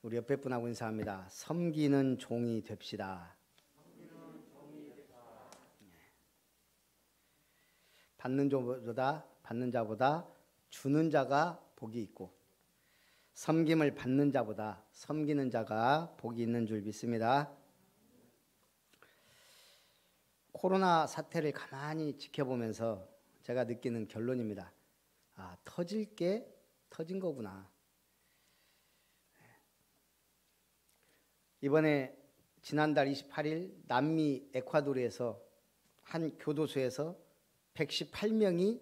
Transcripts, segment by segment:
우리 옆에 분하고 인사합니다. 섬기는 종이 됩시다. 받는 자보다 주는 자가 복이 있고, 섬김을 받는 자보다 섬기는 자가 복이 있는 줄 믿습니다. 코로나 사태를 가만히 지켜보면서 제가 느끼는 결론입니다. 터질 게 터진 거구나. 이번에 지난달 28일 남미 에콰도르에서 한 교도소에서 118명이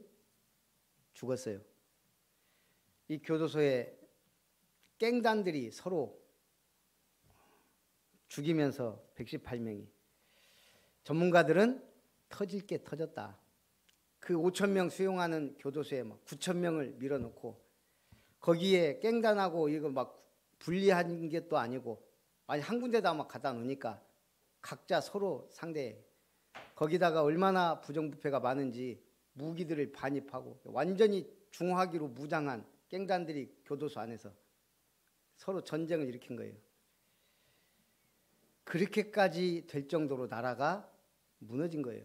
죽었어요. 이 교도소에 갱단들이 서로 죽이면서 118명이. 전문가들은 터질 게 터졌다. 그 5,000명 수용하는 교도소에 막 9,000명을 밀어넣고 거기에 갱단하고 이거 막 분리한 게 또 아니고 아니 한 군데다 막 갖다 놓으니까 각자 서로 상대해. 거기다가 얼마나 부정부패가 많은지 무기들을 반입하고 완전히 중화기로 무장한 갱단들이 교도소 안에서 서로 전쟁을 일으킨 거예요. 그렇게까지 될 정도로 나라가 무너진 거예요.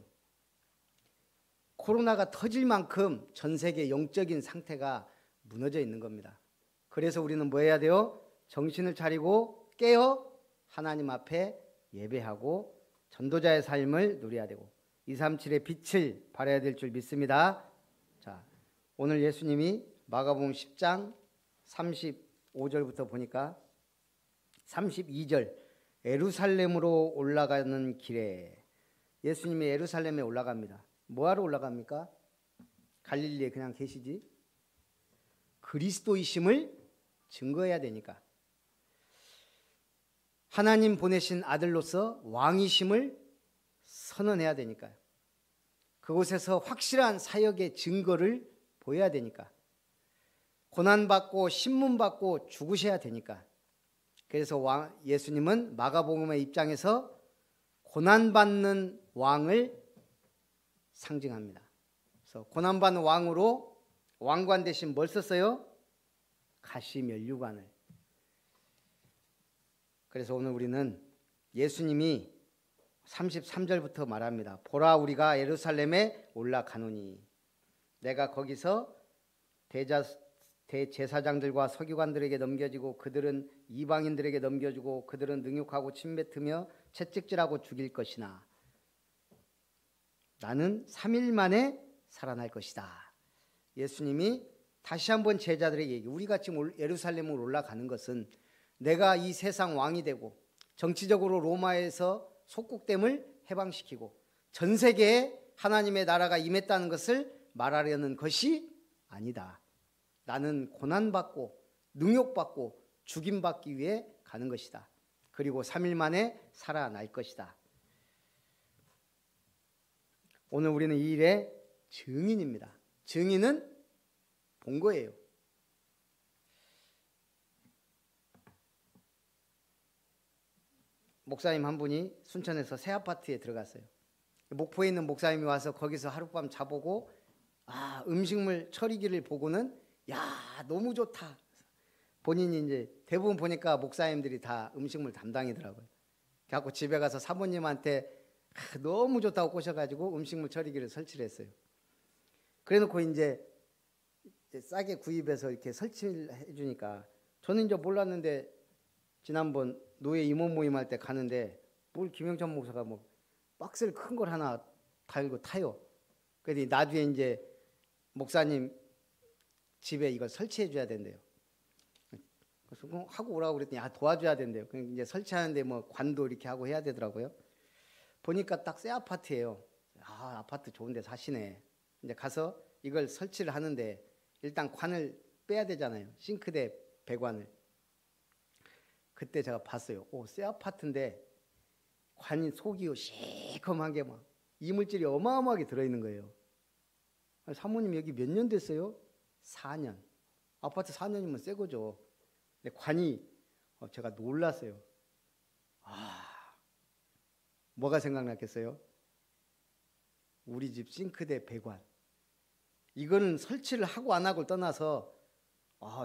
코로나가 터질 만큼 전 세계 영적인 상태가 무너져 있는 겁니다. 그래서 우리는 뭐 해야 돼요? 정신을 차리고 깨어 하나님 앞에 예배하고 전도자의 삶을 누려야 되고 237의 빛을 발해야 될 줄 믿습니다. 자, 오늘 예수님이 마가복음 10장 35절부터 보니까 32절 예루살렘으로 올라가는 길에 예수님이 예루살렘에 올라갑니다. 뭐하러 올라갑니까? 갈릴리에 그냥 계시지? 그리스도이심을 증거해야 되니까. 하나님 보내신 아들로서 왕이심을 선언해야 되니까요. 그곳에서 확실한 사역의 증거를 보여야 되니까. 고난받고 신문받고 죽으셔야 되니까. 그래서 예수님은 마가복음의 입장에서 고난받는 왕을 상징합니다. 그래서 고난받는 왕으로 왕관 대신 뭘 썼어요? 가시면류관을. 그래서 오늘 우리는 예수님이 33절부터 말합니다. 보라 우리가 예루살렘에 올라가노니 내가 거기서 대제사장들과 서기관들에게 넘겨지고 그들은 이방인들에게 넘겨주고 그들은 능욕하고 침뱉으며 채찍질하고 죽일 것이나 나는 3일 만에 살아날 것이다. 예수님이 다시 한번 제자들에게 얘기해요. 우리가 지금 예루살렘으로 올라가는 것은 내가 이 세상 왕이 되고 정치적으로 로마에서 속국됨을 해방시키고 전 세계에 하나님의 나라가 임했다는 것을 말하려는 것이 아니다. 나는 고난받고 능욕받고 죽임받기 위해 가는 것이다. 그리고 3일 만에 살아날 것이다. 오늘 우리는 이 일의 증인입니다. 증인은 본 거예요. 목사님 한 분이 순천에서 새 아파트에 들어갔어요. 목포에 있는 목사님이 와서 거기서 하룻밤 자보고 음식물 처리기를 보고는 야 너무 좋다. 본인이 이제 대부분 보니까 목사님들이 다 음식물 담당이더라고요. 그래갖고 집에 가서 사모님한테 너무 좋다고 꼬셔가지고 음식물 처리기를 설치를 했어요. 그래놓고 이제 싸게 구입해서 이렇게 설치를 해주니까 저는 이제 몰랐는데 지난번 노예 임원 모임할 때 가는데 뭘 김영찬 목사가 뭐 박스를 큰 걸 하나 달고 타요. 그래서 나중에 이제 목사님 집에 이걸 설치해 줘야 된대요. 그래서 하고 오라고 그랬더니 도와줘야 된대요. 이제 설치하는데 뭐 관도 이렇게 하고 해야 되더라고요. 보니까 딱 새 아파트예요. 아파트 좋은 데 사시네. 이제 가서 이걸 설치를 하는데 일단 관을 빼야 되잖아요. 싱크대 배관을. 그때 제가 봤어요. 새 아파트인데 관이 속이 시커먼 막 이물질이 어마어마하게 들어있는 거예요. 사모님 여기 몇 년 됐어요? 4년. 아파트 4년이면 새 거죠. 근데 관이 제가 놀랐어요. 뭐가 생각났겠어요? 우리 집 싱크대 배관. 이거는 설치를 하고 안 하고를 떠나서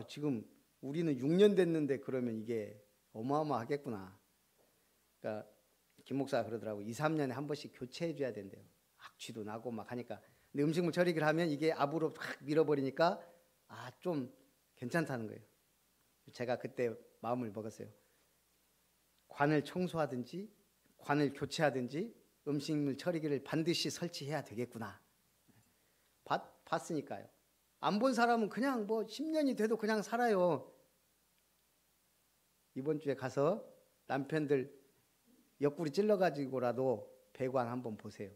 지금 우리는 6년 됐는데 그러면 이게 어마어마하겠구나. 그러니까 김 목사가 그러더라고. 2, 3년에 한 번씩 교체해 줘야 된대요. 악취도 나고 막 하니까. 근데 음식물 처리기를 하면 이게 압으로 확 밀어버리니까 좀 괜찮다는 거예요. 제가 그때 마음을 먹었어요. 관을 청소하든지 관을 교체하든지 음식물 처리기를 반드시 설치해야 되겠구나. 봤으니까요. 안 본 사람은 그냥 뭐 10년이 돼도 그냥 살아요. 이번 주에 가서 남편들 옆구리 찔러가지고라도 배관 한번 보세요.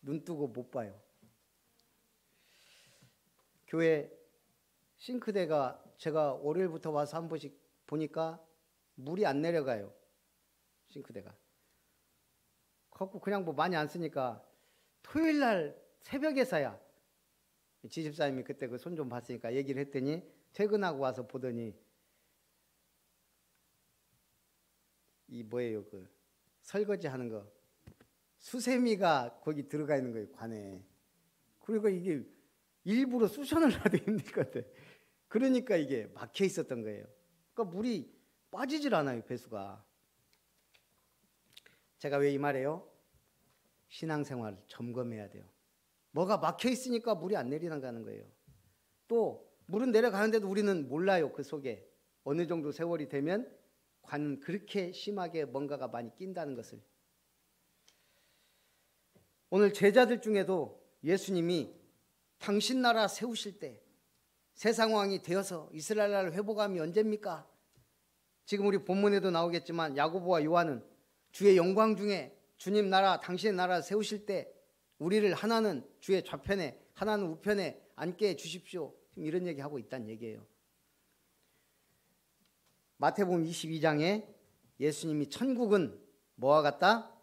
눈 뜨고 못 봐요. 교회 싱크대가 제가 월요일부터 와서 한 번씩 보니까 물이 안 내려가요. 싱크대가. 갖고 그냥 뭐 많이 안 쓰니까 토요일 날 새벽에서야 지집사님이 그때 그 손 좀 봤으니까 얘기를 했더니 퇴근하고 와서 보더니 이 뭐예요, 그 설거지 하는 거 수세미가 거기 들어가 있는 거예요, 관에. 그리고 이게 일부러 쑤셔넣으려도 힘들 것 같아. 그러니까 이게 막혀 있었던 거예요. 그러니까 물이 빠지질 않아요, 배수가. 제가 왜 이 말해요? 신앙생활 점검해야 돼요. 뭐가 막혀 있으니까 물이 안 내려가는 거예요. 또 물은 내려가는데도 우리는 몰라요. 그 속에 어느 정도 세월이 되면 관은 그렇게 심하게 뭔가가 많이 낀다는 것을. 오늘 제자들 중에도 예수님이 당신 나라 세우실 때 세상 왕이 되어서 이스라엘 나라를 회복함이 언제입니까? 지금 우리 본문에도 나오겠지만 야고보와 요한은 주의 영광 중에 주님 나라 당신의 나라 세우실 때 우리를 하나는 주의 좌편에 하나는 우편에 앉게 해주십시오. 지금 이런 얘기하고 있다는 얘기예요. 마태복음 22장에 예수님이 천국은 뭐와 같다?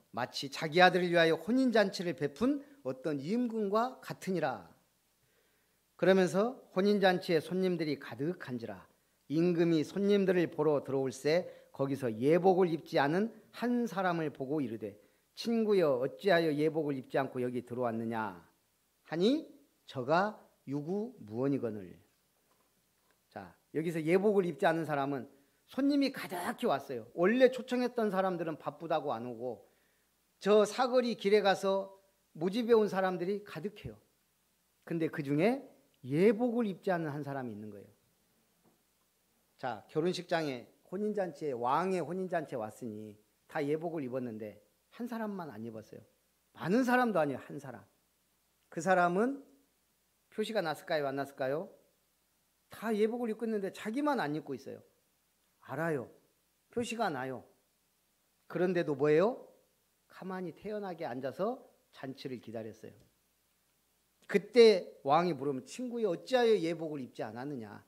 마치 자기 아들을 위하여 혼인잔치를 베푼 어떤 임금과 같으니라. 그러면서 혼인잔치에 손님들이 가득한지라. 임금이 손님들을 보러 들어올새 거기서 예복을 입지 않은 한 사람을 보고 이르되 친구여 어찌하여 예복을 입지 않고 여기 들어왔느냐 하니 저가 유구무원이거늘. 자, 여기서 예복을 입지 않은 사람은 손님이 가득히 왔어요. 원래 초청했던 사람들은 바쁘다고 안 오고 저 사거리 길에 가서 모집해 온 사람들이 가득해요. 근데 그 중에 예복을 입지 않은 한 사람이 있는 거예요. 자, 결혼식장에 혼인잔치에 왕의 혼인잔치에 왔으니 다 예복을 입었는데 한 사람만 안 입었어요. 많은 사람도 아니에요. 한 사람. 그 사람은 표시가 났을까요? 안 났을까요? 다 예복을 입고 있는데 자기만 안 입고 있어요. 알아요. 표시가 나요. 그런데도 뭐예요? 가만히 태연하게 앉아서 잔치를 기다렸어요. 그때 왕이 물으면 친구여 어찌하여 예복을 입지 않았느냐.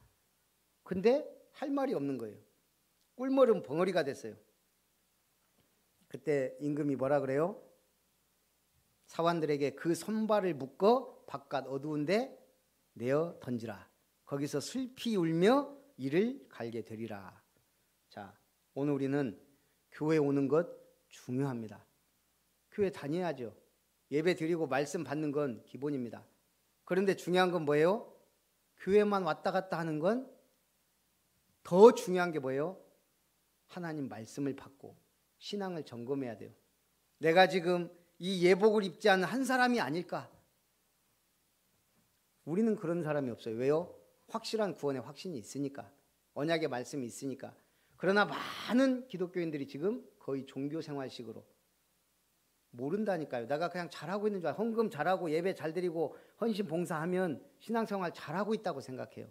근데 할 말이 없는 거예요. 꿀물은 벙어리가 됐어요. 그때 임금이 뭐라 그래요? 사관들에게 그 손발을 묶어 바깥 어두운데 내어 던지라. 거기서 슬피 울며 이를 갈게 되리라. 자, 오늘 우리는 교회 오는 것 중요합니다. 교회 다녀야죠. 예배 드리고 말씀 받는 건 기본입니다. 그런데 중요한 건 뭐예요? 교회만 왔다 갔다 하는 건 더 중요한 게 뭐예요? 하나님 말씀을 받고 신앙을 점검해야 돼요. 내가 지금 이 예복을 입지 않은 한 사람이 아닐까? 우리는 그런 사람이 없어요. 왜요? 확실한 구원의 확신이 있으니까. 언약의 말씀이 있으니까. 그러나 많은 기독교인들이 지금 거의 종교생활식으로 모른다니까요. 내가 그냥 잘하고 있는 줄 알아요. 헌금 잘하고 예배 잘 드리고 헌신 봉사하면 신앙생활 잘하고 있다고 생각해요.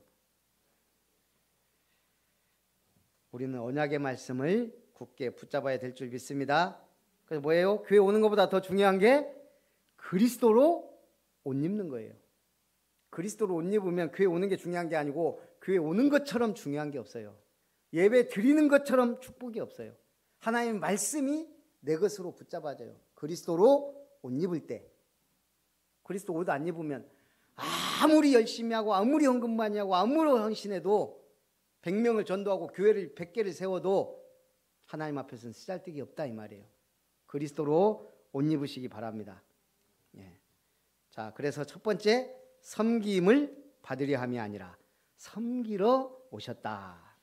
우리는 언약의 말씀을 굳게 붙잡아야 될 줄 믿습니다. 그래서 뭐예요? 교회 오는 것보다 더 중요한 게 그리스도로 옷 입는 거예요. 그리스도로 옷 입으면 교회 오는 게 중요한 게 아니고 교회 오는 것처럼 중요한 게 없어요. 예배 드리는 것처럼 축복이 없어요. 하나님의 말씀이 내 것으로 붙잡아져요. 그리스도로 옷 입을 때. 그리스도 옷 안 입으면 아무리 열심히 하고 아무리 헌금 많이 하고 아무리 헌신해도 100명을 전도하고 교회를 100개를 세워도 하나님 앞에서는 쓰잘데기 없다 이 말이에요. 그리스도로 옷 입으시기 바랍니다. 예. 자, 그래서 첫 번째 섬김을 받으려 함이 아니라 섬기러 오셨다.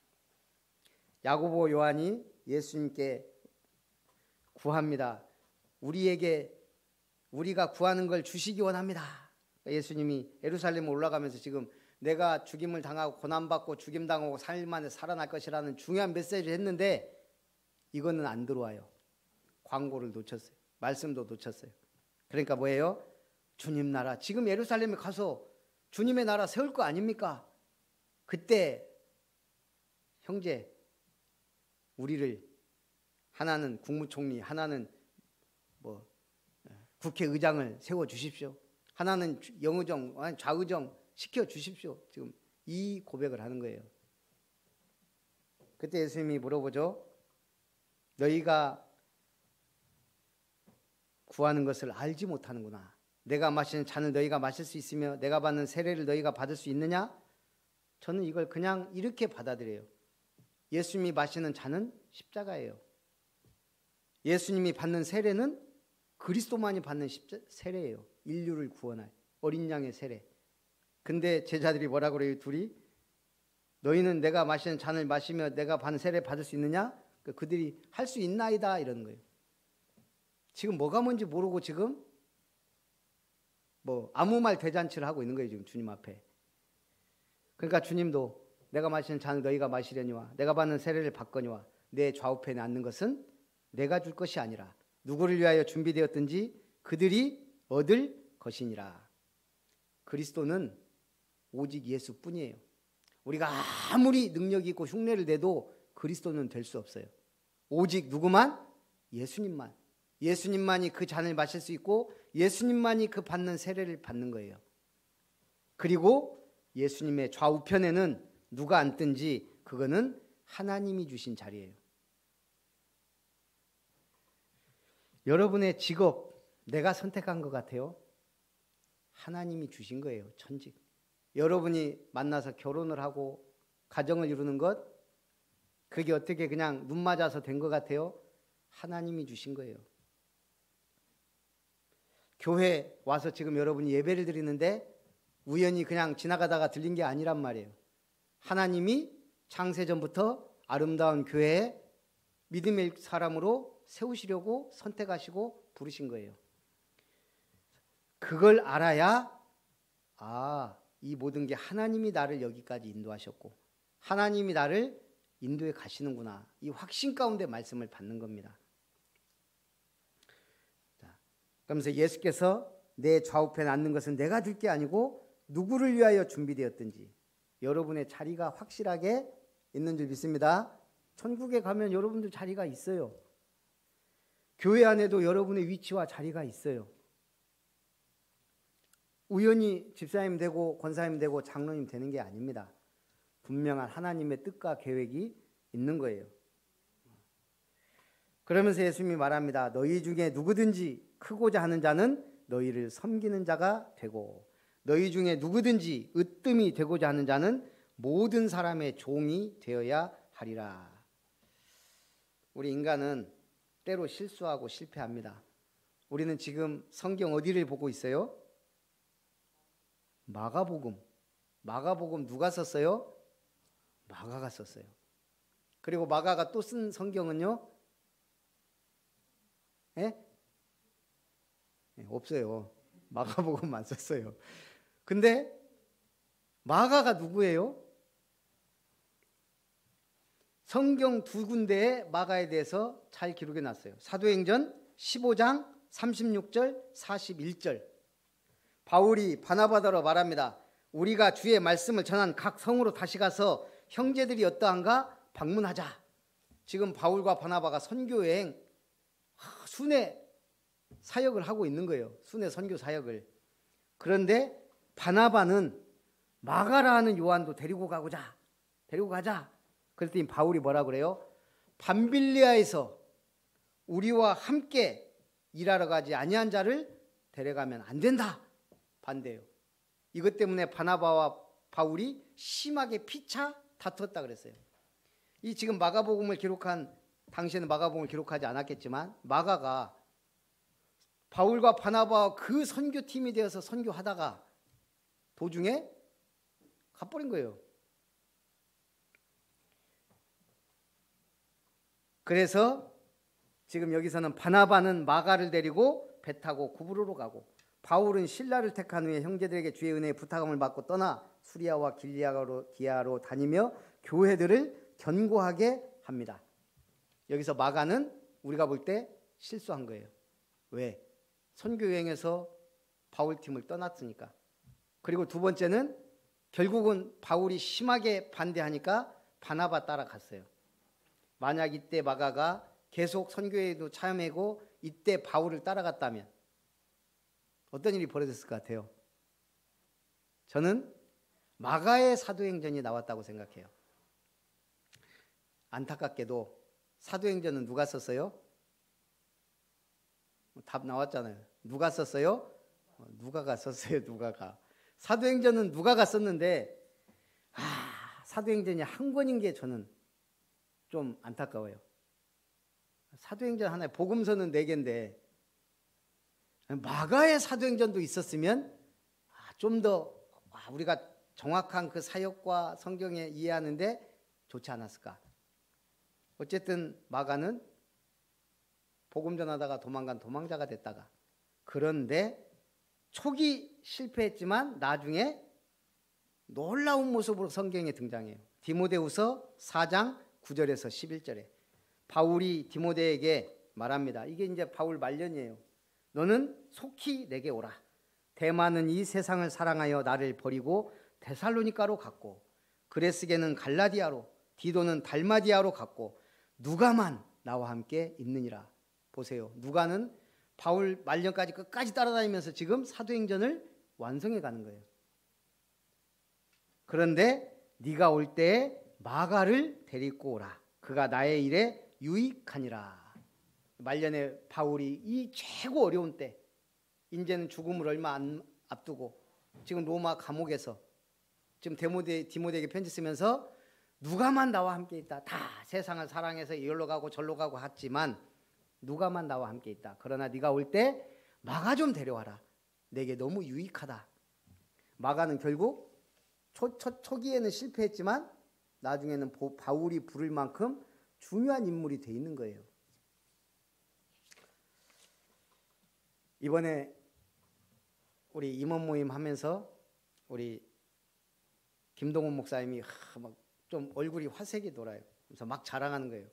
야고보 요한이 예수님께 구합니다. 우리가 구하는 걸 주시기 원합니다. 예수님이 예루살렘에 올라가면서 지금 내가 죽임을 당하고 고난받고 죽임당하고 3일 만에 살아날 것이라는 중요한 메시지를 했는데 이거는 안 들어와요. 광고를 놓쳤어요. 말씀도 놓쳤어요. 그러니까 뭐예요? 주님 나라, 지금 예루살렘에 가서 주님의 나라 세울 거 아닙니까? 그때 형제, 우리를 하나는 국무총리, 하나는 국회의장을 세워 주십시오. 하나는 영의정, 좌의정 시켜 주십시오. 지금 이 고백을 하는 거예요. 그때 예수님이 물어보죠. 너희가 구하는 것을 알지 못하는구나. 내가 마시는 잔을 너희가 마실 수 있으며 내가 받는 세례를 너희가 받을 수 있느냐? 저는 이걸 그냥 이렇게 받아들여요. 예수님이 마시는 잔은 십자가예요. 예수님이 받는 세례는 그리스도만이 받는 세례예요. 인류를 구원할 어린 양의 세례. 근데 제자들이 뭐라 그래요? 둘이 너희는 내가 마시는 잔을 마시며 내가 받는 세례 받을 수 있느냐? 그들이 할 수 있나이다 이러는 거예요. 지금 뭐가 뭔지 모르고 지금 아무 말 대잔치를 하고 있는 거예요. 지금 주님 앞에. 그러니까 주님도 내가 마시는 잔을 너희가 마시려니와 내가 받는 세례를 받거니와 내 좌우편에 앉는 것은 내가 줄 것이 아니라 누구를 위하여 준비되었든지 그들이 얻을 것이니라. 그리스도는 오직 예수뿐이에요. 우리가 아무리 능력이 있고 흉내를 내도 그리스도는 될 수 없어요. 오직 누구만? 예수님만. 예수님만이 그 잔을 마실 수 있고 예수님만이 그 받는 세례를 받는 거예요. 그리고 예수님의 좌우편에는 누가 앉든지 그거는 하나님이 주신 자리예요. 여러분의 직업 내가 선택한 것 같아요? 하나님이 주신 거예요. 천직. 여러분이 만나서 결혼을 하고 가정을 이루는 것 그게 어떻게 그냥 눈 맞아서 된 것 같아요? 하나님이 주신 거예요. 교회 와서 지금 여러분이 예배를 드리는데 우연히 그냥 지나가다가 들린 게 아니란 말이에요. 하나님이 창세전부터 아름다운 교회에 믿음의 사람으로 세우시려고 선택하시고 부르신 거예요. 그걸 알아야 이 모든 게 하나님이 나를 여기까지 인도하셨고 하나님이 나를 인도해 가시는구나. 이 확신 가운데 말씀을 받는 겁니다. 그러면서 예수께서 내 좌우편에 앉는 것은 내가 줄 게 아니고 누구를 위하여 준비되었든지 여러분의 자리가 확실하게 있는 줄 믿습니다. 천국에 가면 여러분들 자리가 있어요. 교회 안에도 여러분의 위치와 자리가 있어요. 우연히 집사님 되고 권사님 되고 장로님 되는 게 아닙니다. 분명한 하나님의 뜻과 계획이 있는 거예요. 그러면서 예수님이 말합니다. 너희 중에 누구든지 크고자 하는 자는 너희를 섬기는 자가 되고 너희 중에 누구든지 으뜸이 되고자 하는 자는 모든 사람의 종이 되어야 하리라. 우리 인간은 때로 실수하고 실패합니다. 우리는 지금 성경 어디를 보고 있어요? 마가복음. 마가복음 누가 썼어요? 마가가 썼어요. 그리고 마가가 또 쓴 성경은요? 없어요. 마가복음만 썼어요. 근데 마가가 누구예요? 성경 두 군데에 마가에 대해서 잘 기록해 놨어요. 사도행전 15장 36절 41절. 바울이 바나바더러 말합니다. 우리가 주의 말씀을 전한 각 성으로 다시 가서 형제들이 어떠한가 방문하자. 지금 바울과 바나바가 선교여행 순회 사역을 하고 있는 거예요. 순회 선교 사역을. 그런데 바나바는 마가라 하는 요한도 데리고 가자. 그랬더니 바울이 뭐라 그래요? 밤빌리아에서 우리와 함께 일하러 가지 아니한 자를 데려가면 안 된다. 반대요. 이것 때문에 바나바와 바울이 심하게 피차 다투었다 그랬어요. 이 지금 마가복음을 기록한 당시에는 마가복음을 기록하지 않았겠지만 마가가 바울과 바나바와 그 선교팀이 되어서 선교하다가 도중에 가버린 거예요. 그래서 지금 여기서는 바나바는 마가를 데리고 배 타고 구브로로 가고, 바울은 실라를 택한 후에 형제들에게 주의 은혜의 부탁함을 받고 떠나 수리아와 길리기아로 다니며 교회들을 견고하게 합니다. 여기서 마가는 우리가 볼 때 실수한 거예요. 왜? 선교 여행에서 바울팀을 떠났으니까. 그리고 두 번째는 결국은 바울이 심하게 반대하니까 바나바 따라갔어요. 만약 이때 마가가 계속 선교에도 참여하고 이때 바울을 따라갔다면 어떤 일이 벌어졌을 것 같아요? 저는 마가의 사도행전이 나왔다고 생각해요. 안타깝게도 사도행전은 누가 썼어요? 답 나왔잖아요. 누가 썼어요? 누가가 썼어요. 누가가. 사도행전은 누가가 썼는데 사도행전이 한 권인 게 저는 좀 안타까워요. 사도행전 하나에 복음서는 4개인데 마가의 사도행전도 있었으면 좀 더 우리가 정확한 그 사역과 성경에 이해하는데 좋지 않았을까. 어쨌든 마가는 복음 전하다가 도망간 도망자가 됐다가, 그런데 초기 실패했지만 나중에 놀라운 모습으로 성경에 등장해요. 디모데후서 4장 9절에서 11절에 바울이 디모데에게 말합니다. 이게 이제 바울 말년이에요. 너는 속히 내게 오라. 데마는 이 세상을 사랑하여 나를 버리고 데살로니가로 갔고, 그레스게는 갈라디아로, 디도는 달마디아로 갔고, 누가만 나와 함께 있느니라. 보세요. 누가는 바울 말년까지 끝까지 따라다니면서 지금 사도행전을 완성해 가는 거예요. 그런데 네가 올 때에 마가를 데리고 오라. 그가 나의 일에 유익하니라. 말년에 바울이 이 최고 어려운 때, 이제는 죽음을 얼마 안 앞두고 지금 로마 감옥에서 지금 디모데에게 편지 쓰면서 누가만 나와 함께 있다. 다 세상을 사랑해서 이리로 가고 절로 가고 했지만 누가만 나와 함께 있다. 그러나 네가 올 때 마가 좀 데려와라. 내게 너무 유익하다. 마가는 결국 초기에는 실패했지만 나중에는 바울이 부를 만큼 중요한 인물이 돼 있는 거예요. 이번에 우리 임원 모임 하면서 우리 김동훈 목사님이 막 좀 얼굴이 화색이 돌아요. 그래서 막 자랑하는 거예요.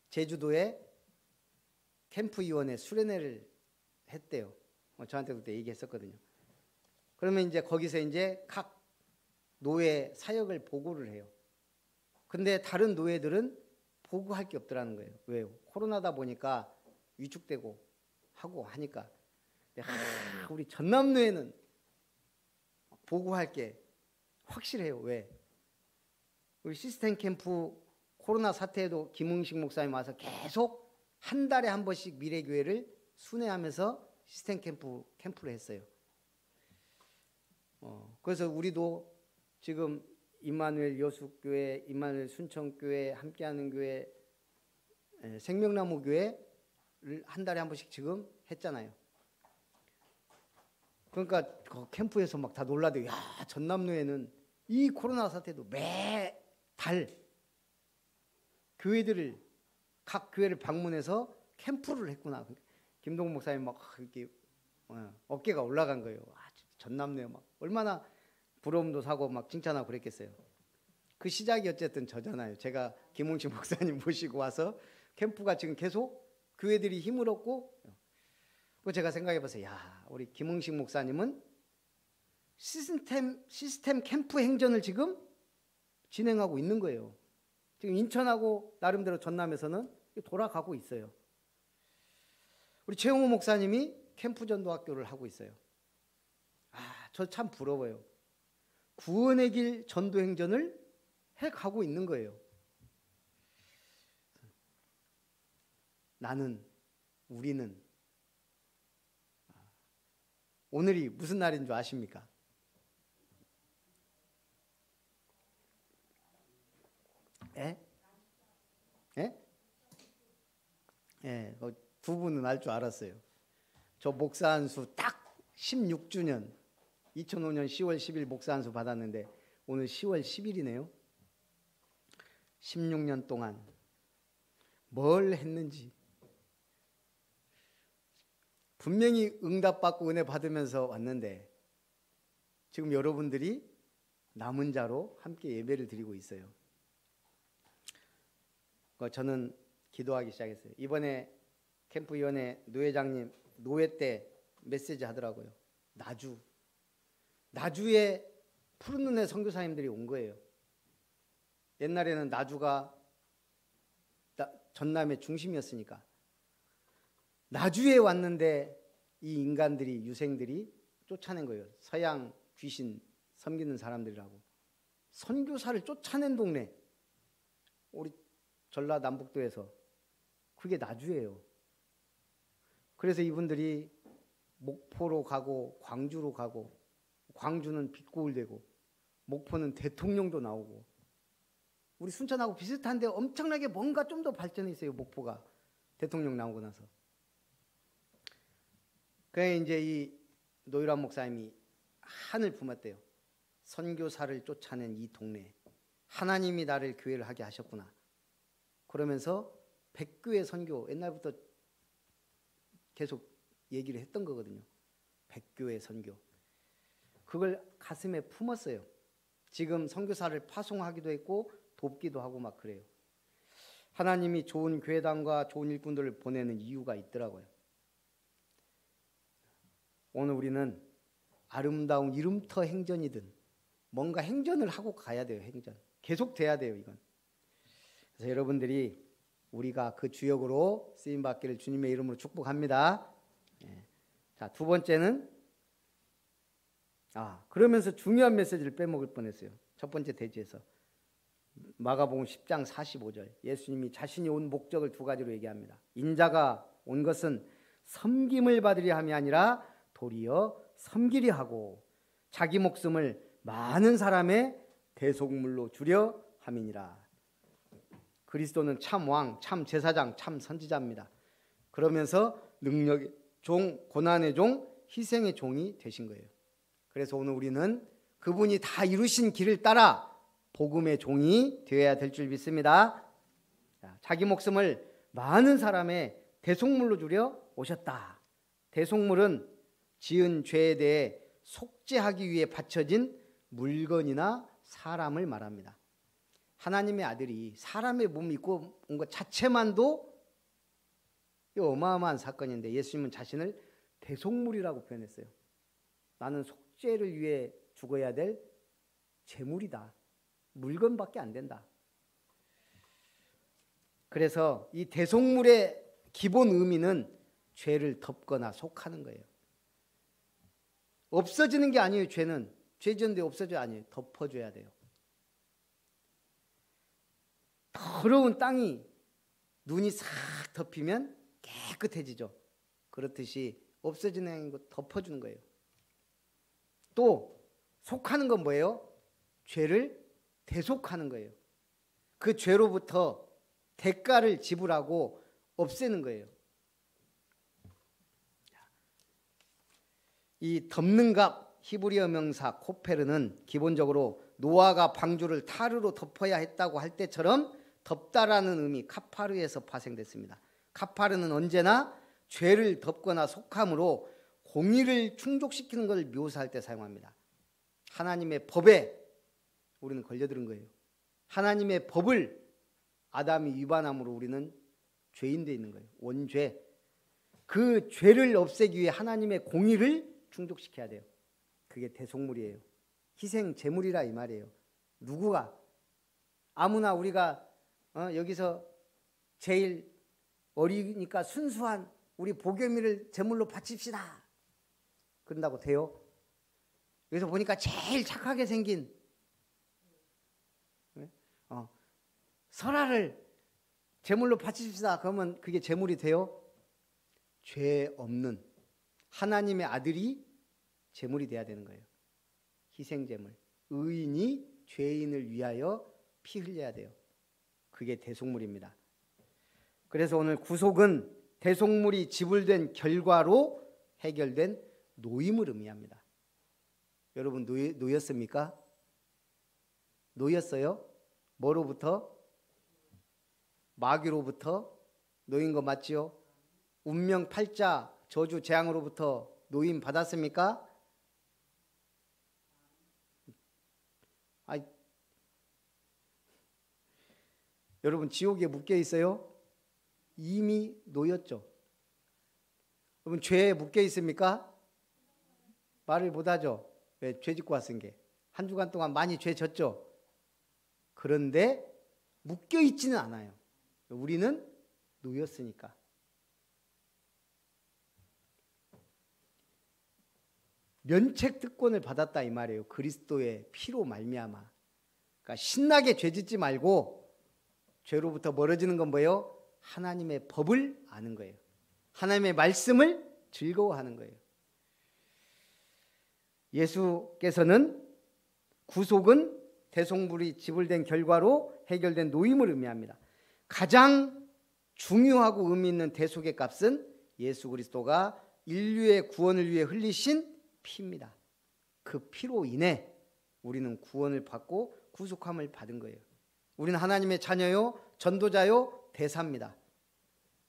제주도에 캠프위원회 수련회를 했대요. 저한테 그때 얘기했었거든요. 그러면 이제 거기서 이제 각 노예 사역을 보고를 해요. 근데 다른 노예들은 보고할 게 없더라는 거예요. 왜요? 코로나다 보니까 위축되고 하고 하니까. 우리 전남 노예는 보고할 게 확실해요. 왜? 우리 시스템 캠프 코로나 사태에도 김응식 목사님 와서 계속 한 달에 한 번씩 미래교회를 순회하면서 시스템 캠프를 했어요. 그래서 우리도 지금 임마누엘 여수교회, 임마누엘 순천교회, 함께하는 교회, 생명나무 교회를 한 달에 한 번씩 지금 했잖아요. 그러니까 그 캠프에서 막 다 놀라대요. 야, 전남로에는 이 코로나 사태도 매달 각 교회를 방문해서 캠프를 했구나. 김동훈 목사님 막 이렇게 어깨가 올라간 거예요. 전남로에 막 얼마나 부러움도 사고 막 칭찬하고 그랬겠어요. 그 시작이 어쨌든 저잖아요. 제가 김홍식 목사님 모시고 와서 캠프가 지금 계속 교회들이 힘을 얻고, 제가 생각해봤어요. 야, 우리 김응식 목사님은 시스템 캠프 행전을 지금 진행하고 있는 거예요. 지금 인천하고 나름대로 전남에서는 돌아가고 있어요. 우리 최홍호 목사님이 캠프 전도학교를 하고 있어요. 저 참 부러워요. 구원의 길 전도 행전을 해가고 있는 거예요. 우리는 오늘이 무슨 날인 줄 아십니까? 예? 예? 예, 두 분은 알 줄 알았어요. 저 목사 안수 딱 16주년, 2005년 10월 10일 목사 안수 받았는데 오늘 10월 10일이네요. 16년 동안 뭘 했는지. 분명히 응답받고 은혜 받으면서 왔는데 지금 여러분들이 남은 자로 함께 예배를 드리고 있어요. 저는 기도하기 시작했어요. 이번에 캠프위원회 노회장님 노회 때 메시지 하더라고요. 나주에 푸른 눈의 선교사님들이 온 거예요. 옛날에는 나주가 전남의 중심이었으니까 나주에 왔는데 이 인간들이 유생들이 쫓아낸 거예요. 서양 귀신 섬기는 사람들이라고. 선교사를 쫓아낸 동네. 우리 전라남북도에서 그게 나주예요. 그래서 이분들이 목포로 가고 광주로 가고, 광주는 빛고울되고 목포는 대통령도 나오고, 우리 순천하고 비슷한데 엄청나게 뭔가 좀 더 발전해 있어요. 목포가 대통령 나오고 나서. 그래 이제 이 노유란 목사님이 한을 품었대요. 선교사를 쫓아낸 이 동네, 하나님이 나를 교회를 하게 하셨구나. 그러면서 백교회 선교, 옛날부터 계속 얘기를 했던 거거든요. 백교회 선교. 그걸 가슴에 품었어요. 지금 선교사를 파송하기도 했고 돕기도 하고 막 그래요. 하나님이 좋은 교회당과 좋은 일꾼들을 보내는 이유가 있더라고요. 오늘 우리는 아름다운 이름터 행전이든 뭔가 행전을 하고 가야 돼요. 행전. 계속 돼야 돼요. 이건. 그래서 여러분들이 우리가 그 주역으로 쓰임받기를 주님의 이름으로 축복합니다. 자, 두 번째는 그러면서 중요한 메시지를 빼먹을 뻔했어요. 첫 번째 대지에서 마가복음 10장 45절 예수님이 자신이 온 목적을 두 가지로 얘기합니다. 인자가 온 것은 섬김을 받으려 함이 아니라 도리어 섬기려 하고 자기 목숨을 많은 사람의 대속물로 주려 함이니라. 그리스도는 참 왕, 참 제사장, 참 선지자입니다. 그러면서 능력의 종, 고난의 종, 희생의 종이 되신 거예요. 그래서 오늘 우리는 그분이 다 이루신 길을 따라 복음의 종이 되어야 될 줄 믿습니다. 자기 목숨을 많은 사람의 대속물로 주려 오셨다. 대속물은 지은 죄에 대해 속죄하기 위해 바쳐진 물건이나 사람을 말합니다. 하나님의 아들이 사람의 몸을 입고 온 것 자체만도 어마어마한 사건인데 예수님은 자신을 대속물이라고 표현했어요. 나는 속죄를 위해 죽어야 될 제물이다. 물건밖에 안 된다. 그래서 이 대속물의 기본 의미는 죄를 덮거나 속하는 거예요. 없어지는 게 아니에요. 죄는 죄 지었는데 없어져야 아니에요. 덮어줘야 돼요. 더러운 땅이 눈이 싹 덮이면 깨끗해지죠. 그렇듯이 없어지는 거 덮어주는 거예요. 또 속하는 건 뭐예요? 죄를 대속하는 거예요. 그 죄로부터 대가를 지불하고 없애는 거예요. 이 덮는 값, 히브리어 명사 코페르는 기본적으로 노아가 방주를 타르로 덮어야 했다고 할 때처럼 덮다라는 의미 카파르에서 파생됐습니다. 카파르는 언제나 죄를 덮거나 속함으로 공의를 충족시키는 것을 묘사할 때 사용합니다. 하나님의 법에 우리는 걸려들은 거예요. 하나님의 법을 아담이 위반함으로 우리는 죄인 되어 있는 거예요. 원죄. 그 죄를 없애기 위해 하나님의 공의를 충족시켜야 돼요. 그게 대속물이에요. 희생 제물이라 이 말이에요. 누구가 아무나 우리가 여기서 제일 어리니까 순수한 우리 보겸이를 제물로 바칩시다. 그런다고 돼요? 여기서 보니까 제일 착하게 생긴 설아를 제물로 바칩시다. 그러면 그게 제물이 돼요? 죄 없는 하나님의 아들이 제물이 돼야 되는 거예요. 희생제물. 의인이 죄인을 위하여 피 흘려야 돼요. 그게 대속물입니다. 그래서 오늘 구속은 대속물이 지불된 결과로 해결된 노임을 의미합니다. 여러분 노였습니까? 노였어요? 뭐로부터? 마귀로부터 놓인 거 맞지요? 운명 팔자 저주 재앙으로부터 노임 받았습니까? 여러분 지옥에 묶여 있어요? 이미 놓였죠. 여러분 죄에 묶여 있습니까? 말을 못하죠. 왜? 죄 짓고 왔은 게. 한 주간 동안 많이 죄 졌죠. 그런데 묶여 있지는 않아요. 우리는 놓였으니까. 면책 특권을 받았다 이 말이에요. 그리스도의 피로 말미암아. 그러니까 신나게 죄 짓지 말고 죄로부터 멀어지는 건 뭐예요? 하나님의 법을 아는 거예요. 하나님의 말씀을 즐거워하는 거예요. 예수께서는 구속은 대속물이 지불된 결과로 해결된 노임을 의미합니다. 가장 중요하고 의미 있는 대속의 값은 예수 그리스도가 인류의 구원을 위해 흘리신 피입니다. 그 피로 인해 우리는 구원을 받고 구속함을 받은 거예요. 우리는 하나님의 자녀요, 전도자요, 대사입니다.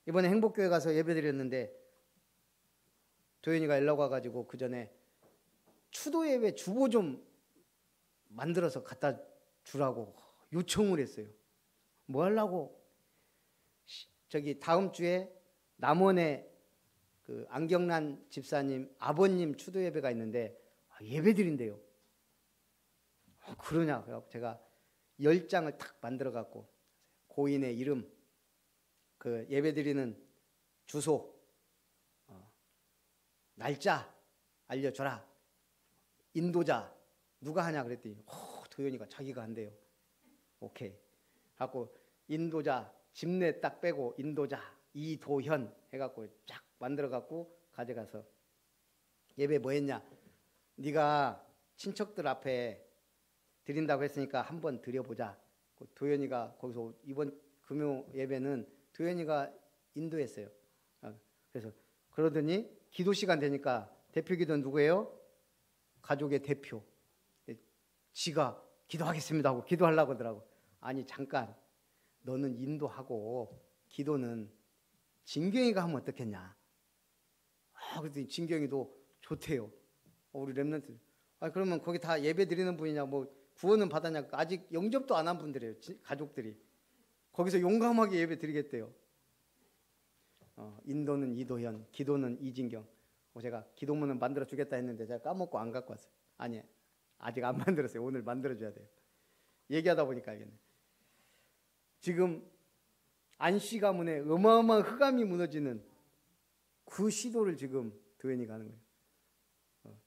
이번에 행복교회 가서 예배드렸는데 도현이가 연락 와가지고 그 전에 추도예배 주보 좀 만들어서 갖다 주라고 요청을 했어요. 뭐 하려고? 저기 다음 주에 남원에 그 안경란 집사님 아버님 추도 예배가 있는데 예배 드린대요. 그러냐? 그래서 제가 10장을 탁 만들어 갖고 고인의 이름, 그 예배 드리는 주소, 날짜 알려줘라. 인도자 누가 하냐 그랬더니 도현이가 자기가 한대요. 오케이 하고 인도자 집내 딱 빼고 인도자 이도현 해갖고 쫙 만들어갖고 가져가서 예배 뭐 했냐? 네가 친척들 앞에 드린다고 했으니까 한번 드려보자. 도현이가 거기서 이번 금요 예배는 도현이가 인도했어요. 그래서 그러더니 기도 시간 되니까 대표 기도 누구예요? 가족의 대표. 지가 기도하겠습니다 하고 기도하려고 하더라고. 아니 잠깐, 너는 인도하고 기도는 진경이가 하면 어떻겠냐. 그랬더니 진경이도 좋대요. 우리 렘넌트. 그러면 거기 다 예배 드리는 분이냐, 뭐 구원은 받았냐, 아직 영접도 안 한 분들이에요. 가족들이. 거기서 용감하게 예배 드리겠대요. 인도는 이도현, 기도는 이진경. 제가 기도문을 만들어 주겠다 했는데 제가 까먹고 안 갖고 왔어요. 아니, 아직 안 만들었어요. 오늘 만들어 줘야 돼요. 얘기하다 보니까 알겠네. 지금 안씨 가문에 어마어마한 흑암이 무너지는 그 시도를 지금 도현이가 하는 거예요.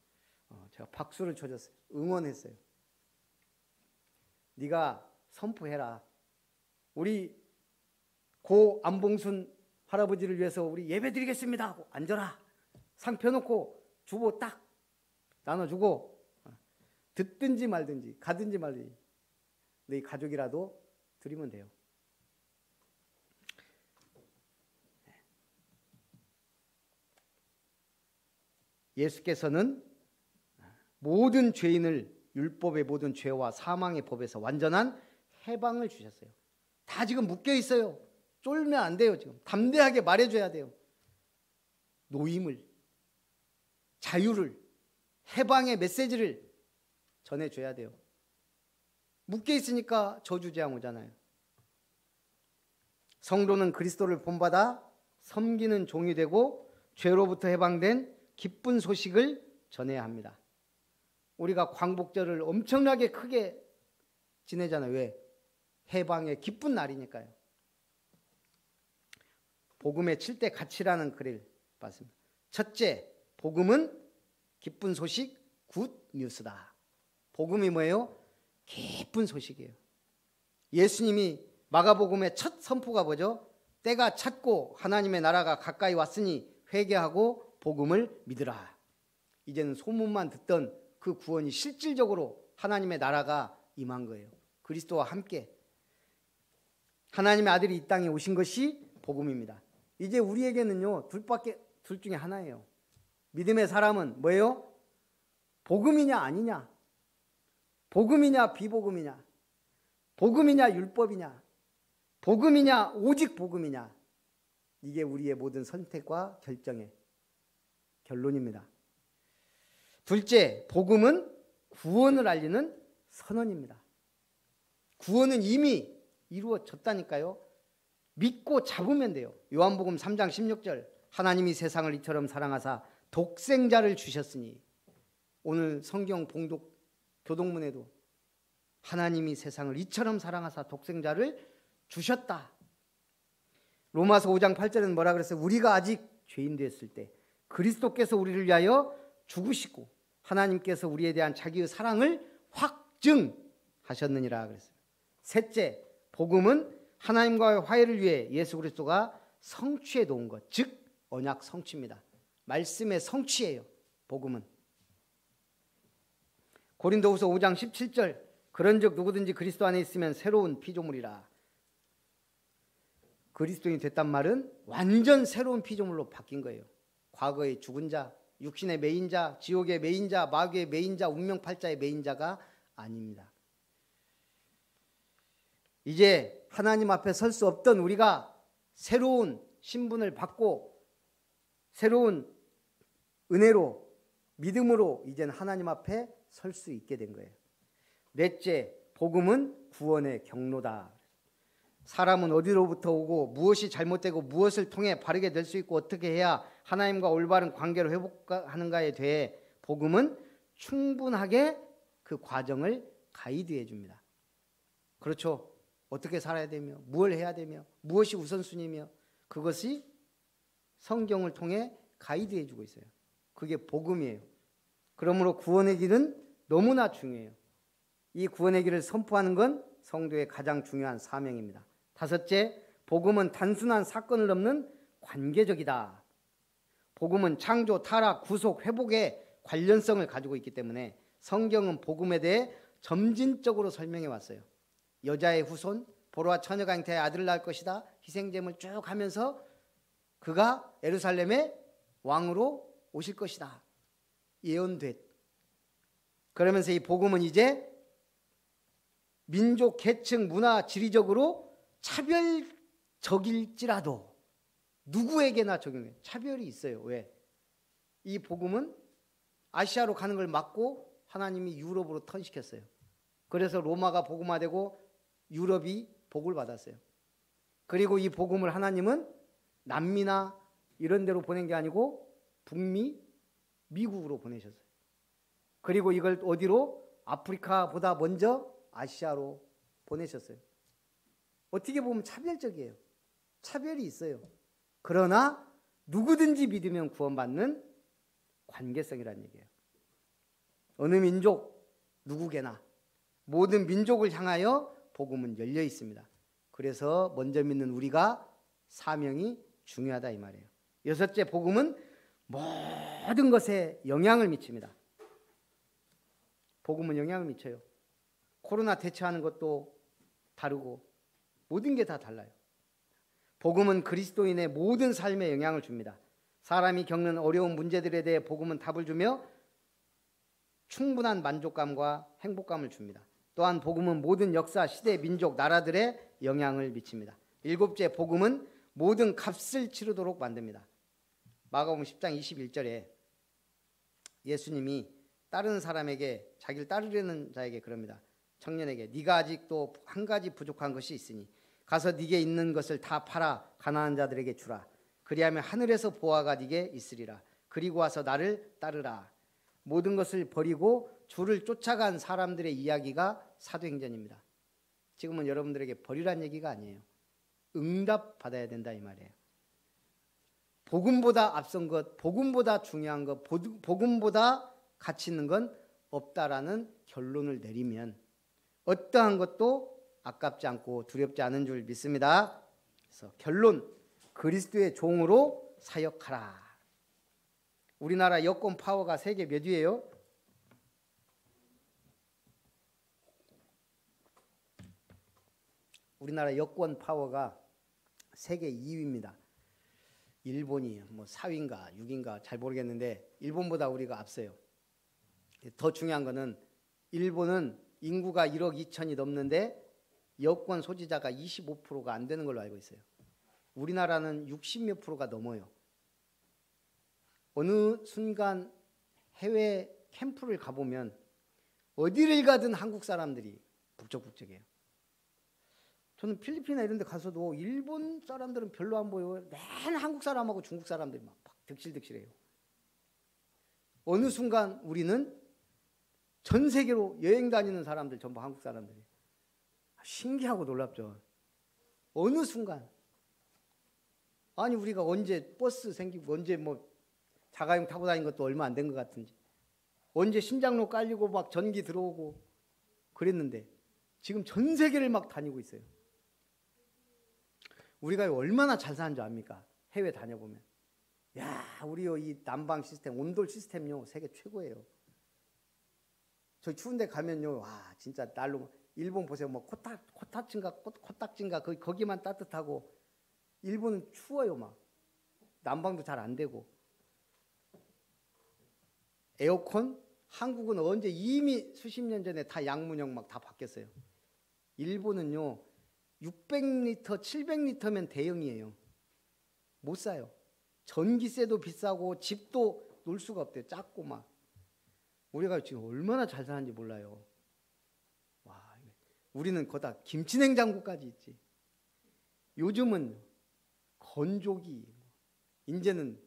제가 박수를 쳐줬어요. 응원했어요. 네가 선포해라. 우리 고 안봉순 할아버지를 위해서 우리 예배드리겠습니다 하고 앉아라. 상 펴놓고 주보 딱 나눠주고 듣든지 말든지 가든지 말든지 너희 가족이라도 드리면 돼요. 예수께서는 모든 죄인을 율법의 모든 죄와 사망의 법에서 완전한 해방을 주셨어요. 다 지금 묶여 있어요. 쫄면 안 돼요. 지금 담대하게 말해줘야 돼요. 노임을, 자유를, 해방의 메시지를 전해줘야 돼요. 묶여 있으니까 저주재앙 오잖아요. 성도는 그리스도를 본받아 섬기는 종이 되고 죄로부터 해방된 기쁜 소식을 전해야 합니다. 우리가 광복절을 엄청나게 크게 지내잖아요. 왜? 해방의 기쁜 날이니까요. 복음의 7대 가치라는 글을 봤습니다. 첫째, 복음은 기쁜 소식, 굿 뉴스다. 복음이 뭐예요? 기쁜 소식이에요. 예수님이 마가복음의 첫 선포가 뭐죠? 때가 찼고 하나님의 나라가 가까이 왔으니 회개하고 복음을 믿으라. 이제는 소문만 듣던 그 구원이 실질적으로 하나님의 나라가 임한 거예요. 그리스도와 함께 하나님의 아들이 이 땅에 오신 것이 복음입니다. 이제 우리에게는요, 둘 중에 하나예요. 믿음의 사람은 뭐예요? 복음이냐 아니냐? 복음이냐 비복음이냐? 복음이냐 율법이냐? 복음이냐 오직 복음이냐? 이게 우리의 모든 선택과 결정의 결론입니다. 둘째, 복음은 구원을 알리는 선언입니다. 구원은 이미 이루어졌다니까요. 믿고 잡으면 돼요. 요한복음 3장 16절, 하나님이 세상을 이처럼 사랑하사 독생자를 주셨으니, 오늘 성경 봉독 교동문에도 하나님이 세상을 이처럼 사랑하사 독생자를 주셨다. 로마서 5장 8절에는 뭐라 그랬어요? 우리가 아직 죄인 되었을 때 그리스도께서 우리를 위하여 죽으시고 하나님께서 우리에 대한 자기의 사랑을 확증하셨느니라 그랬어요. 셋째, 복음은 하나님과의 화해를 위해 예수 그리스도가 성취해 놓은 것, 즉 언약 성취입니다. 말씀의 성취예요. 복음은. 고린도후서 5장 17절, 그런즉 누구든지 그리스도 안에 있으면 새로운 피조물이라. 그리스도인이 됐단 말은 완전 새로운 피조물로 바뀐 거예요. 과거의 죽은 자, 육신의 매인자, 지옥의 매인자, 마귀의 매인자, 운명팔자의 매인자가 아닙니다. 이제 하나님 앞에 설 수 없던 우리가 새로운 신분을 받고 새로운 은혜로, 믿음으로 이제는 하나님 앞에 설 수 있게 된 거예요. 넷째, 복음은 구원의 경로다. 사람은 어디로부터 오고 무엇이 잘못되고 무엇을 통해 바르게 될 수 있고 어떻게 해야 하나님과 올바른 관계를 회복하는가에 대해 복음은 충분하게 그 과정을 가이드해 줍니다. 그렇죠. 어떻게 살아야 되며 무엇을 해야 되며 무엇이 우선순위며 그것이 성경을 통해 가이드해 주고 있어요. 그게 복음이에요. 그러므로 구원의 길은 너무나 중요해요. 이 구원의 길을 선포하는 건 성도의 가장 중요한 사명입니다. 다섯째, 복음은 단순한 사건을 넘는 관계적이다. 복음은 창조, 타락, 구속, 회복의 관련성을 가지고 있기 때문에 성경은 복음에 대해 점진적으로 설명해 왔어요. 여자의 후손, 보로와 처녀가 잉태하여 아들을 낳을 것이다. 희생제물 쭉 하면서 그가 예루살렘의 왕으로 오실 것이다. 예언됐. 그러면서 이 복음은 이제 민족, 계층, 문화, 지리적으로 차별적일지라도 누구에게나 적용해요. 차별이 있어요. 왜? 이 복음은 아시아로 가는 걸 막고 하나님이 유럽으로 턴시켰어요. 그래서 로마가 복음화되고 유럽이 복을 받았어요. 그리고 이 복음을 하나님은 남미나 이런 데로 보낸 게 아니고 북미, 미국으로 보내셨어요. 그리고 이걸 어디로? 아프리카보다 먼저 아시아로 보내셨어요. 어떻게 보면 차별적이에요. 차별이 있어요. 그러나 누구든지 믿으면 구원받는 관계성이라는 얘기예요. 어느 민족, 누구게나 모든 민족을 향하여 복음은 열려 있습니다. 그래서 먼저 믿는 우리가 사명이 중요하다 이 말이에요. 여섯째, 복음은 모든 것에 영향을 미칩니다. 복음은 영향을 미쳐요. 코로나 대처하는 것도 다르고 모든 게 다 달라요. 복음은 그리스도인의 모든 삶에 영향을 줍니다. 사람이 겪는 어려운 문제들에 대해 복음은 답을 주며 충분한 만족감과 행복감을 줍니다. 또한 복음은 모든 역사, 시대, 민족, 나라들에 영향을 미칩니다. 일곱째, 복음은 모든 값을 치르도록 만듭니다. 마가복음 10장 21절에 예수님이 다른 사람에게, 자기를 따르려는 자에게 그럽니다. 청년에게, 네가 아직도 한 가지 부족한 것이 있으니 가서 네게 있는 것을 다 팔아 가난한 자들에게 주라. 그리하면 하늘에서 보화가 네게 있으리라. 그리고 와서 나를 따르라. 모든 것을 버리고 주를 쫓아간 사람들의 이야기가 사도행전입니다. 지금은 여러분들에게 버리란 얘기가 아니에요. 응답받아야 된다 이 말이에요. 복음보다 앞선 것, 복음보다 중요한 것, 복음보다 가치 있는 건 없다라는 결론을 내리면 어떠한 것도 아깝지 않고 두렵지 않은 줄 믿습니다. 그래서 결론, 그리스도의 종으로 사역하라. 우리나라 여권 파워가 세계 몇 위예요? 우리나라 여권 파워가 세계 2위입니다. 일본이 뭐 4위인가 6위인가 잘 모르겠는데 일본보다 우리가 앞서요. 더 중요한 거는 일본은 인구가 1억 2천이 넘는데 여권 소지자가 25%가 안 되는 걸로 알고 있어요. 우리나라는 60몇 프로가 넘어요. 어느 순간 해외 캠프를 가보면 어디를 가든 한국 사람들이 북적북적해요. 저는 필리핀이나 이런 데 가서도 일본 사람들은 별로 안 보여요. 맨 한국 사람하고 중국 사람들이 막 득실득실해요. 어느 순간 우리는 전 세계로 여행 다니는 사람들 전부 한국 사람들이에요. 신기하고 놀랍죠. 어느 순간. 아니 우리가 언제 버스 생기고 언제 뭐 자가용 타고 다닌 것도 얼마 안 된 것 같은지 언제 신장로 깔리고 막 전기 들어오고 그랬는데 지금 전 세계를 막 다니고 있어요. 우리가 얼마나 잘 사는 줄 압니까? 해외 다녀보면. 야, 우리요 이 난방 시스템, 온돌 시스템요 세계 최고예요. 저희 추운데 가면요, 와 진짜 날로 일본 보세요, 뭐 코딱지인가 거기만 따뜻하고 일본은 추워요 막 난방도 잘 안 되고 에어컨 한국은 언제 이미 수십 년 전에 다 양문형 막 다 바뀌었어요. 일본은요 600리터, 700리터면 대형이에요. 못 사요. 전기세도 비싸고 집도 놀 수가 없대요. 작고 막. 우리가 지금 얼마나 잘 사는지 몰라요. 와, 우리는 거다 김치냉장고까지 있지. 요즘은 건조기, 이제는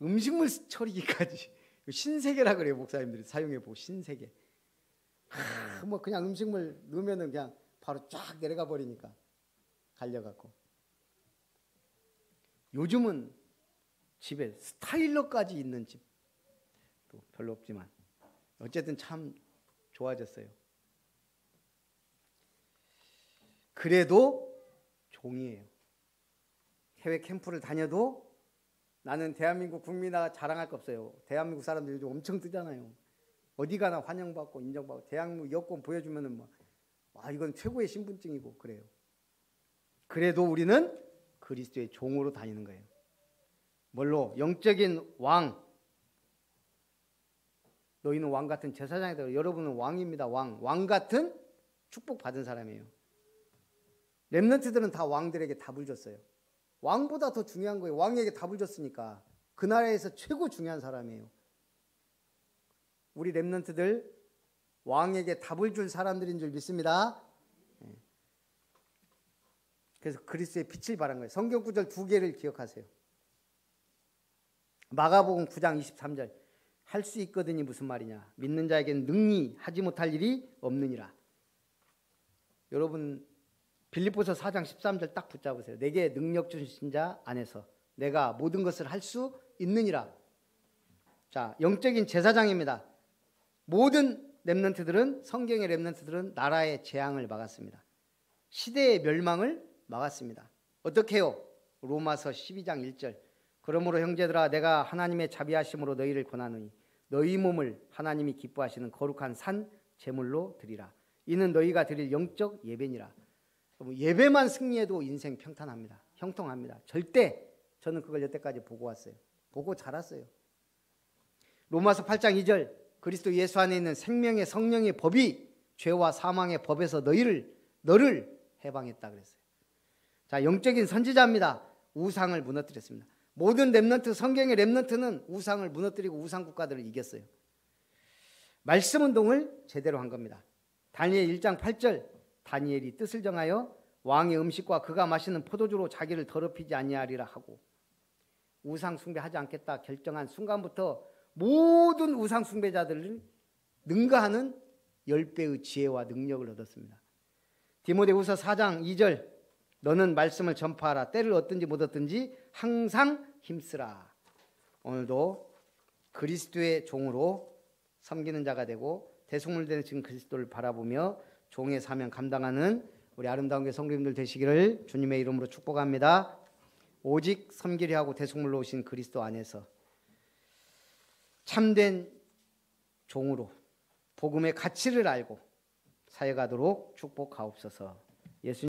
음식물 처리기까지 신세계라 그래요. 목사님들이 사용해보고 신세계. 뭐 그냥 음식물 넣으면은 그냥 바로 쫙 내려가 버리니까 갈려갖고. 요즘은 집에 스타일러까지 있는 집도 별로 없지만 어쨌든 참 좋아졌어요. 그래도 종이에요. 해외 캠프를 다녀도 나는 대한민국 국민아 자랑할 거 없어요. 대한민국 사람들이 요즘 엄청 뜨잖아요. 어디 가나 환영받고 인정받고 대한민국 여권 보여주면은 뭐, 와 이건 최고의 신분증이고 그래요. 그래도 우리는 그리스도의 종으로 다니는 거예요. 뭘로? 영적인 왕. 너희는 왕 같은 제사장이다. 여러분은 왕입니다. 왕 같은 축복받은 사람이에요. 렘넌트들은 다 왕들에게 답을 줬어요. 왕보다 더 중요한 거예요. 왕에게 답을 줬으니까. 그 나라에서 최고 중요한 사람이에요. 우리 렘넌트들 왕에게 답을 줄 사람들인 줄 믿습니다. 그래서 그리스도의 빛을 발한 거예요. 성경 구절 2개를 기억하세요. 마가복음 9장 23절. 할 수 있거든이 무슨 말이냐. 믿는 자에게는 능히 하지 못할 일이 없느니라. 여러분 빌립보서 4장 13절 딱 붙잡으세요. 내게 능력 주신 자 안에서 내가 모든 것을 할 수 있느니라. 자, 영적인 제사장입니다. 모든 렘넌트들은 성경의 렘넌트들은 나라의 재앙을 막았습니다. 시대의 멸망을 막았습니다. 어떻게 해요? 로마서 12장 1절. 그러므로 형제들아 내가 하나님의 자비하심으로 너희를 권하노니 너희 몸을 하나님이 기뻐하시는 거룩한 산 제물로 드리라. 이는 너희가 드릴 영적 예배니라. 예배만 승리해도 인생 평탄합니다. 형통합니다. 절대 저는 그걸 여태까지 보고 왔어요. 보고 자랐어요. 로마서 8장 2절. 그리스도 예수 안에 있는 생명의 성령의 법이 죄와 사망의 법에서 너를 해방했다 그랬어요. 자, 영적인 선지자입니다. 우상을 무너뜨렸습니다. 모든 렘넌트, 성경의 렘넌트는 우상을 무너뜨리고 우상 국가들을 이겼어요. 말씀 운동을 제대로 한 겁니다. 다니엘 1장 8절. 다니엘이 뜻을 정하여 왕의 음식과 그가 마시는 포도주로 자기를 더럽히지 아니하리라 하고 우상 숭배하지 않겠다 결정한 순간부터 모든 우상 숭배자들을 능가하는 10배의 지혜와 능력을 얻었습니다. 디모데후서 4장 2절. 너는 말씀을 전파하라. 때를 얻든지 못 얻든지 항상 힘쓰라. 오늘도 그리스도의 종으로 섬기는 자가 되고 대속물 되신 그리스도를 바라보며 종의 사명 감당하는 우리 아름다운 교회 성도님들 되시기를 주님의 이름으로 축복합니다. 오직 섬기려 하고 대속물로 오신 그리스도 안에서 참된 종으로 복음의 가치를 알고 사역하도록 축복하옵소서.